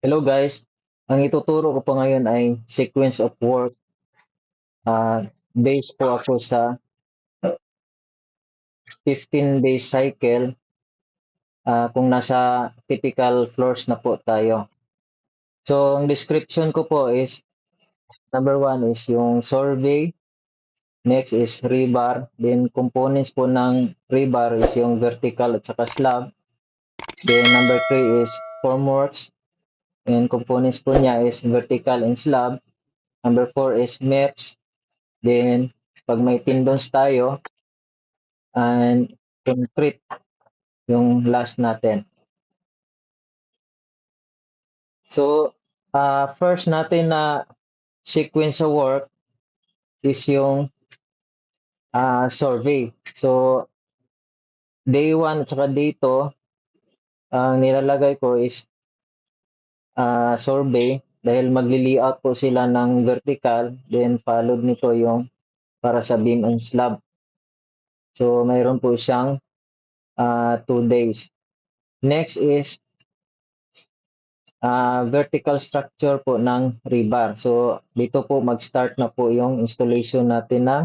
Hello guys, ang ituturo ko po ngayon ay sequence of work. Based po ako sa 15-day cycle kung nasa typical floors na po tayo. So, ang description ko po is number one is yung survey, next is rebar, then components po ng rebar is yung vertical at saka slab, then number three is formworks, and components po niya is vertical and slab, number four is MEPS, then pag may tendons tayo, and concrete yung last natin. So, first natin na sequence sa work is yung survey. So, day 1 at saka day 2, ang nilalagay ko is survey dahil magli-layout po sila ng vertical, then followed nito yung para sa beam and slab. So, mayroon po siyang 2 days. Next is vertical structure po ng rebar. So, dito po mag-start na po yung installation natin ng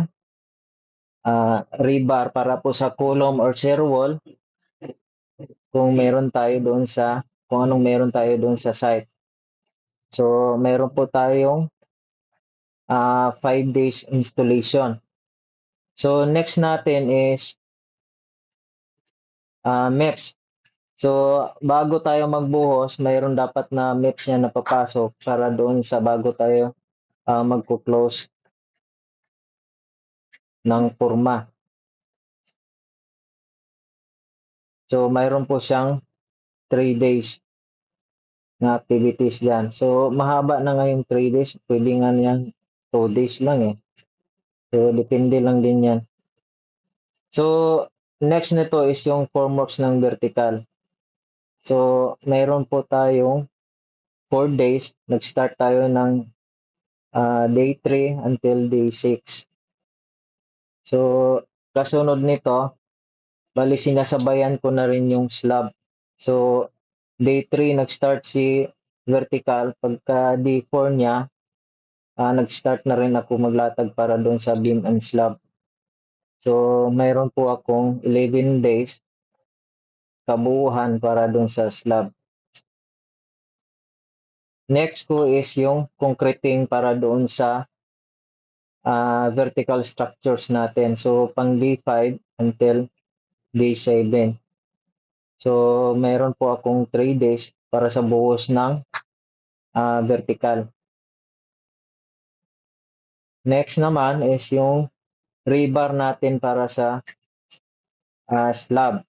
rebar para po sa column or shear wall kung meron tayo doon sa kung anong meron tayo doon sa site. So, meron po tayong 5 days installation. So, next natin is MEPS. So, bago tayo magbuhos, mayroon dapat na MEPS niya na papasok para doon sa bago tayo magko-close ng forma. So, mayroon po siyang 3 days na activities dyan. So, mahaba na ngayong 3 days. Pwede nga yan 2 days lang eh. So, depende lang din yan. So, next nito is yung formworks ng vertical. So, mayroon po tayong 4 days. Nag-start tayo ng day 3 until day 6. So, kasunod nito, bali sinasabayan ko na rin yung slab. So, day 3 nag-start si vertical. Pagka day 4 niya, nag-start na rin ako maglatag para doon sa beam and slab. So, mayroon po akong 11 days kabuuhan para doon sa slab. Next ko is yung concreting para doon sa vertical structures natin. So, pang day 5 until day 7. So, mayroon po akong 3 days para sa buhos ng vertical. Next naman is yung rebar natin para sa slab.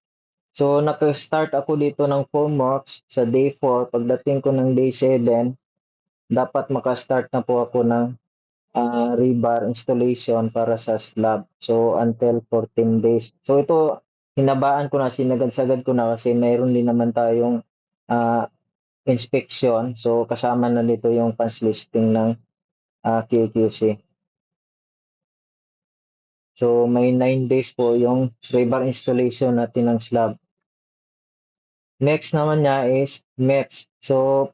So, nag-start ako dito ng formworks sa day 4. Pagdating ko ng day 7, dapat maka-start na po ako ng rebar installation para sa slab. So, until 14 days. So, ito, hinabaan ko na, sinagad-sagad ko na kasi mayroon din naman tayong inspection. So, kasama na dito yung punch listing ng QQC. So, may 9 days po yung rebar installation natin ng slab. Next naman niya is MEPS. So,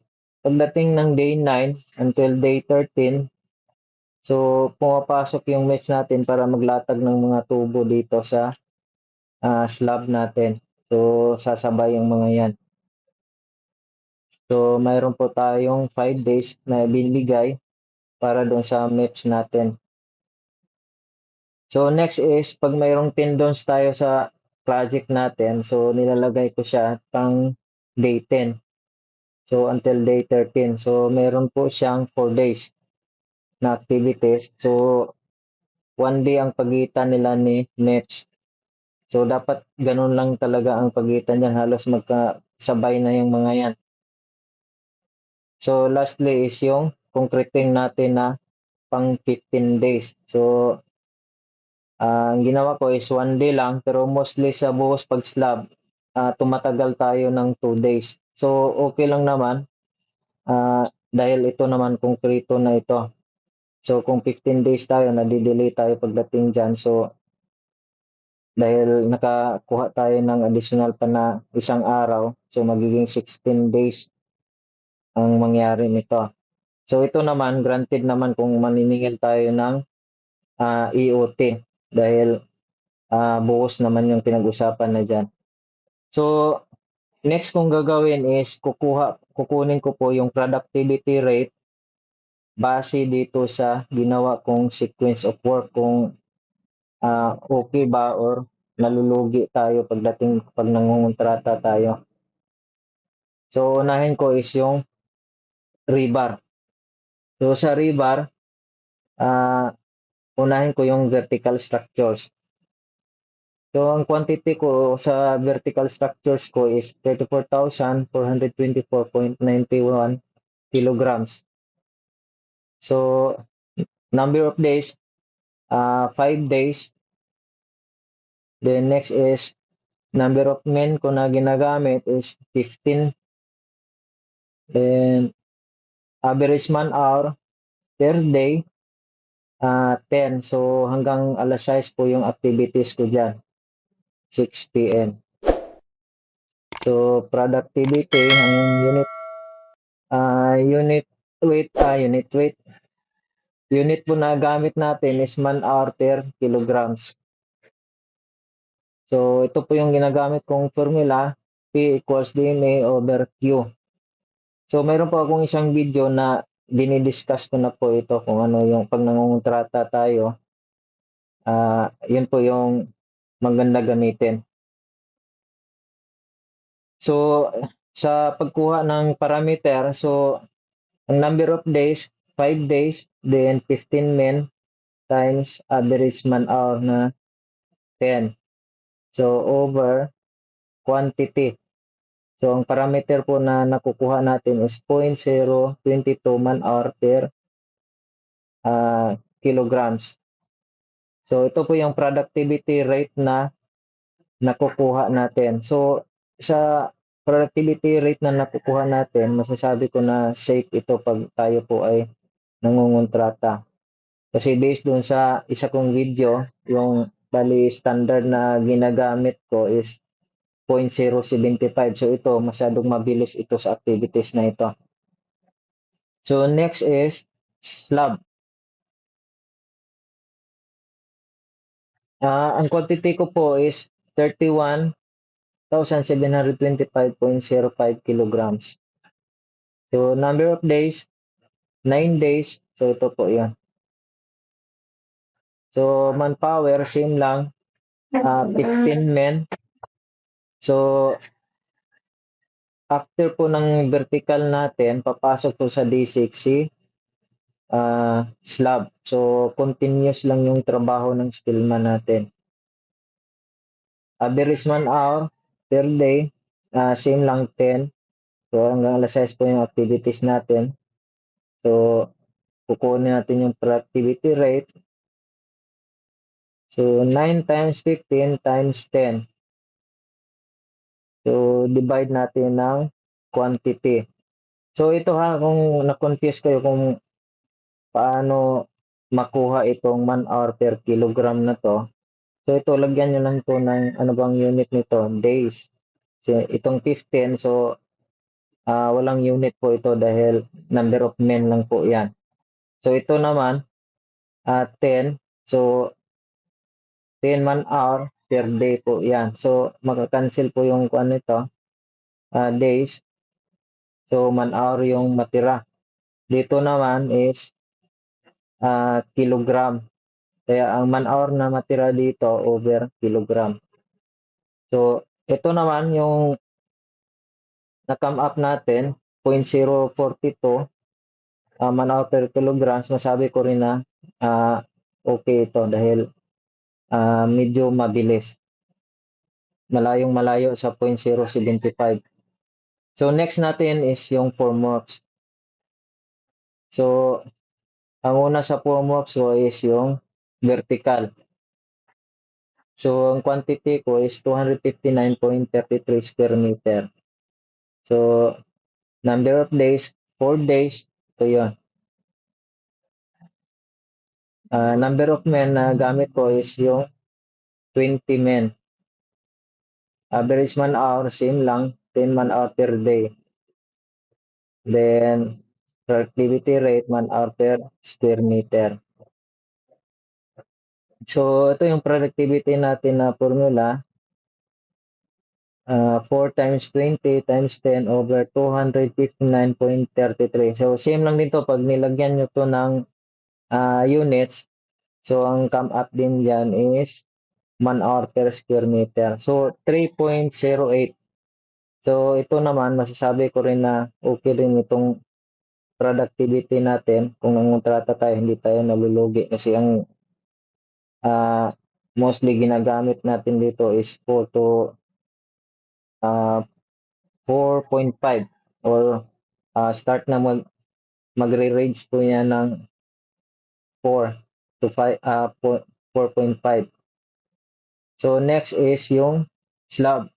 pagdating ng day 9 until day 13, so pumapasok yung MEPS natin para maglatag ng mga tubo dito sa slab natin. So, sasabay yung mga yan. So, mayroon po tayong 5 days na binibigay para doon sa MEPS natin. So, next is pag mayroong tendons tayo sa project natin, so nilalagay ko siya pang day 10. So, until day 13. So, meron po siyang 4 days na activities. So, 1 day ang pagitan nila ni MEPS. So, dapat ganun lang talaga ang pagitan niyan. Halos magkasabay na yung mga yan. So, lastly is yung concreting natin na pang 15 days. So, ang ginawa ko is 1 day lang, pero mostly sa buhos pag slab, tumatagal tayo ng 2 days. So, okay lang naman dahil ito naman konkreto na ito. So, kung 15 days tayo, nadidelay tayo pagdating dyan. So, dahil nakakuha tayo ng additional pa na isang araw, so magiging 16 days ang mangyari nito. So ito naman, granted naman kung maniningil tayo ng EOT dahil buhos naman yung pinag-usapan na dyan. So next kong gagawin is kukunin ko po yung productivity rate base dito sa ginawa kong sequence of work kung okay ba or nalulugi tayo pagdating pag nangungontrata tayo. So unahin ko is yung rebar. So sa rebar, unahin ko yung vertical structures. So ang quantity ko sa vertical structures ko is 34,424.91 kilograms. So number of days, 5 days. Then next is number of men ko na ginagamit is 15. Then average man hour per day, 10. So hanggang alas 6 po yung activities ko dyan, 6 p.m. So productivity, ang unit unit po na gamit natin is man hour per kilograms. So ito po yung ginagamit kong formula, P equals DMA over Q. So mayroon po akong isang video na dinidiscuss ko na po ito kung ano yung pag nangungontrata tayo, yun po yung maganda gamitin. So sa pagkuha ng parameter, so ang number of days, 5 days, then 15 men times average man hour na 10. So over quantity. So ang parameter po na nakukuha natin is 0.022 man hour per kilograms. So ito po yung productivity rate na nakukuha natin. So sa productivity rate na nakukuha natin, masasabi ko na safe ito pag tayo po ay nangungontrata. Kasi based dun sa isa kong video, yung bali standard na ginagamit ko is 0.075. So ito, masyadong mabilis ito sa activities na ito. So next is slab. Ang quantity ko po is 31,725.05 kilograms. So number of days, 9 days. So ito po yun. So manpower, same lang, 15 men. So after po ng vertical natin, papasok po sa D6 slab. So continuous lang yung trabaho ng steelman natin. Average man hour per day, same lang 10. So hanggang alas 6 po yung activities natin. So kukunin natin yung productivity rate. So 9 times 15 times 10. So divide natin ng quantity. So ito ha, kung na-confuse kayo kung paano makuha itong man hour per kilogram na to. So ito, lagyan nyo lang to ng ano bang unit nito, days. So itong 15, so walang unit po ito dahil number of men lang po yan. So ito naman, 10. So 10 man hour per day po yan. So makakancel po yung kuan nito, days. So man hour yung matira. Dito naman is kilogram. Kaya ang man hour na matira dito over kilogram. So ito naman yung na-come up natin, 0.042 man hour per kilograms. Masabi ko rin na okay ito dahil medyo mabilis. Malayong malayo sa 0.075. So next natin is yung formworks. So ang una sa formworks ko is yung vertical. So ang quantity ko is 259.33 square meter. So number of days, 4 days. Ito yun. Number of men na gamit ko is yung 20 men. Average man hour, same lang, 10 man hour per day. Then, productivity rate, man-hour per square meter. So, ito yung productivity natin na formula. 4 times 20 times 10 over 259.33. So, same lang dito pag nilagyan nyo to ng units. So, ang come up din dyan is 1 hour per square meter. So, 3.08. So, ito naman, masasabi ko rin na okay rin itong productivity natin. Kung nangontrata tayo, hindi tayo nalulugi. Kasi ang mostly ginagamit natin dito is 4 to 4.5 or start na magre-range po yan ng 4 to 5, 4.5. So, next is yung slab.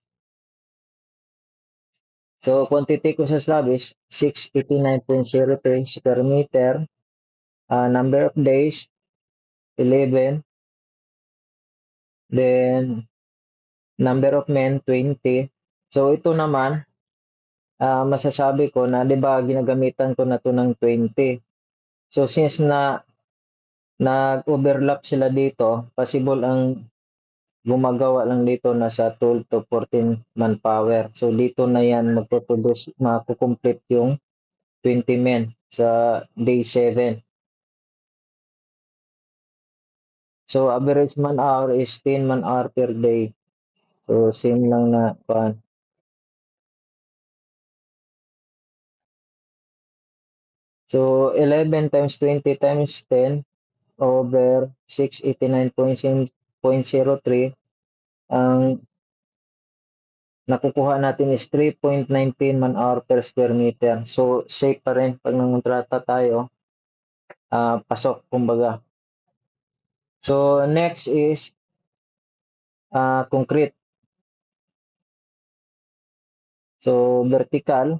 So, quantity ko sa slab is 689.03 square meter. Number of days, 11. Then, number of men, 20. So, ito naman, masasabi ko na, di ba, ginagamitan ko na to ng 20. So, since na nag-overlap sila dito, possible ang gumagawa lang dito nasa 12 to 14 manpower. So, dito na yan magpo-produce, makukomplete yung 20 men sa day 7. So, average man hour is 10 man hour per day. So, same lang na kuan. So, 11 times 20 times 10 over 689.03. Ang nakukuha natin is 3.19 man hour per square meter. So, safe pa rin pag nangontrata tayo. Pasok, kumbaga. So, next is concrete. So, vertical.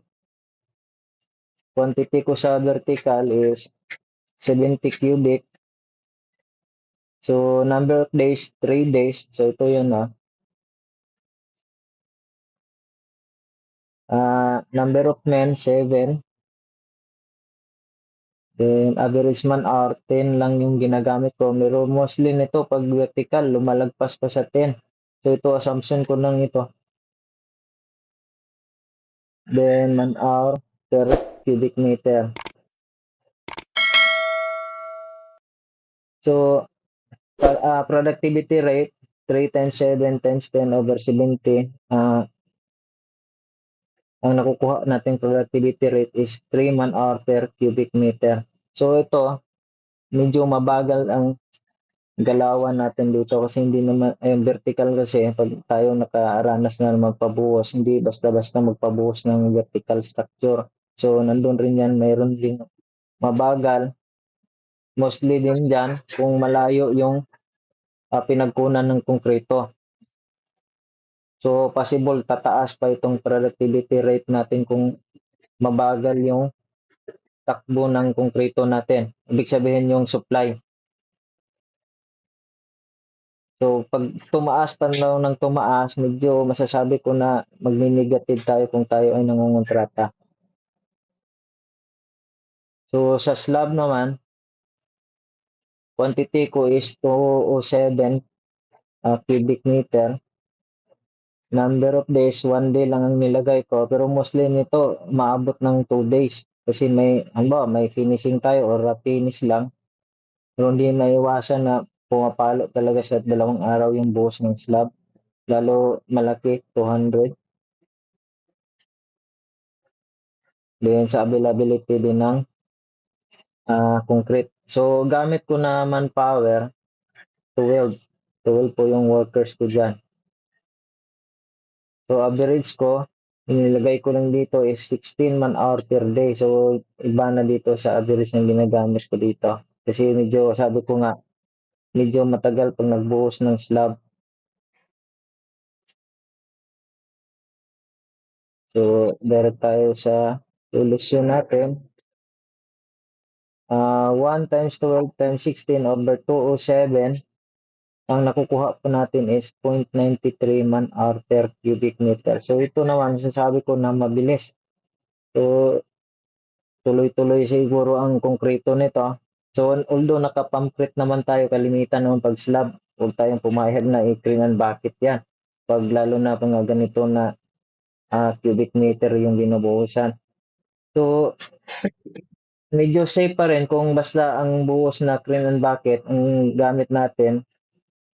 Quantity ko sa vertical is 70 cubic. So, number of days, 3 days. So, ito yun number of men, 7. Then, average man hour, 10 lang yung ginagamit ko. Pero mostly nito, pag vertical, lumalagpas pa sa 10. So, ito, assumption ko lang ito. Then, man hour per cubic meter. So, productivity rate, 3 times 7 times 10 over 70. Ang nakukuha nating productivity rate is 3 man hour per cubic meter. So, ito, medyo mabagal ang galawan natin dito kasi hindi naman, vertical kasi pag tayo nakaranas na magpabuhos, hindi basta-basta magpabuhos ng vertical structure. So, nandun rin yan, mayroon din mabagal. Mostly din dyan, kung malayo yung pinagkunan ng konkreto. So, possible tataas pa itong productivity rate natin kung mabagal yung takbo ng konkreto natin. Ibig sabihin yung supply. So, pag tumaas pa lang ng tumaas, medyo masasabi ko na magni-negative tayo kung tayo ay nangungontrata. So, sa slab naman, quantity ko is 207 cubic meter. Number of days, 1 day lang ang nilagay ko. Pero mostly nito, maabot ng 2 days. Kasi may finishing tayo or finish lang. Pero hindi maiwasan na pumapalo talaga sa 2 araw yung buhos ng slab. Lalo malaki, 200. Then sa availability din ng concrete. So gamit ko na manpower, 12. 12 po yung workers ko dyan. So average ko, inilagay ko lang dito is 16 man hour per day. So iba na dito sa average na ginagamit ko dito. Kasi medyo, sabi ko nga, medyo matagal pag nagbuhos ng slab. So, direct tayo sa solusyon natin. 1 times 12 times 16 over 207. Ang nakukuha po natin is 0.93 man hour per cubic meter. So, ito naman, sasabi ko na mabilis. So, tuloy-tuloy siguro ang konkreto nito. So although naka-concrete naman tayo, kalimitan naman pag slab, huwag tayong pumayag na i-clean and bucket yan. Pag lalo na mga ganito na cubic meter yung binubuhusan. So medyo safe pa rin kung basta ang buhos na clean and bucket ang gamit natin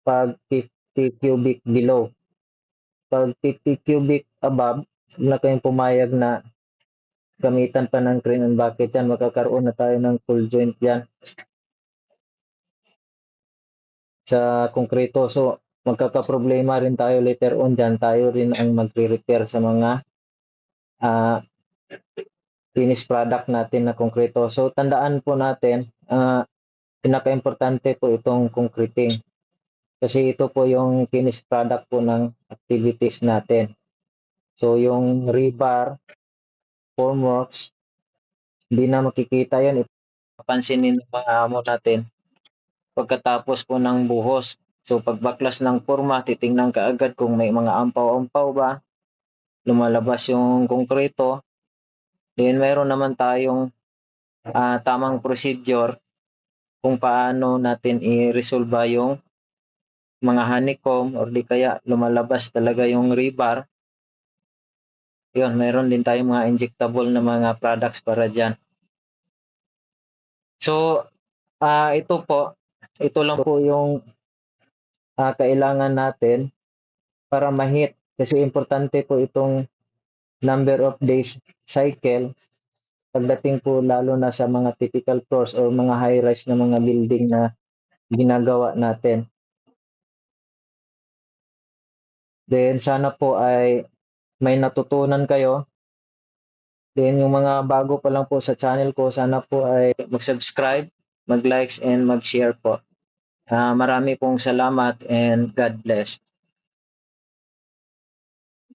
pag 50 cubic below. Pag 50 cubic above, huwag na kayong pumayag na gamitan pa ng crane and bucket yan, magkakaroon na tayo ng full joint yan sa konkreto. So, magkakaproblema rin tayo later on dyan. Tayo rin ang magre-repair sa mga finished product natin na konkreto. So, tandaan po natin, pinaka-importante po itong concreting. Kasi ito po yung finished product po ng activities natin. So, yung rebar, formworks, hindi na makikita yan. Pansinin ng mga amo natin pagkatapos po ng buhos. So pagbaklas ng forma, titingnan ka agad kung may mga ampaw-ampaw ba, lumalabas yung konkreto. Then meron naman tayong tamang procedure kung paano natin i-resolve yung mga honeycomb or di kaya lumalabas talaga yung rebar. Yun, meron din tayong mga injectable na mga products para dyan. So, ito lang po yung kailangan natin para ma-hit. Kasi importante po itong number of days cycle pagdating po lalo na sa mga typical floors o mga high-rise na mga building na ginagawa natin. Then sana po ay may natutunan kayo. Then yung mga bago pa lang po sa channel ko, sana po ay mag-subscribe, mag-likes and mag-share po. Marami pong salamat and God bless.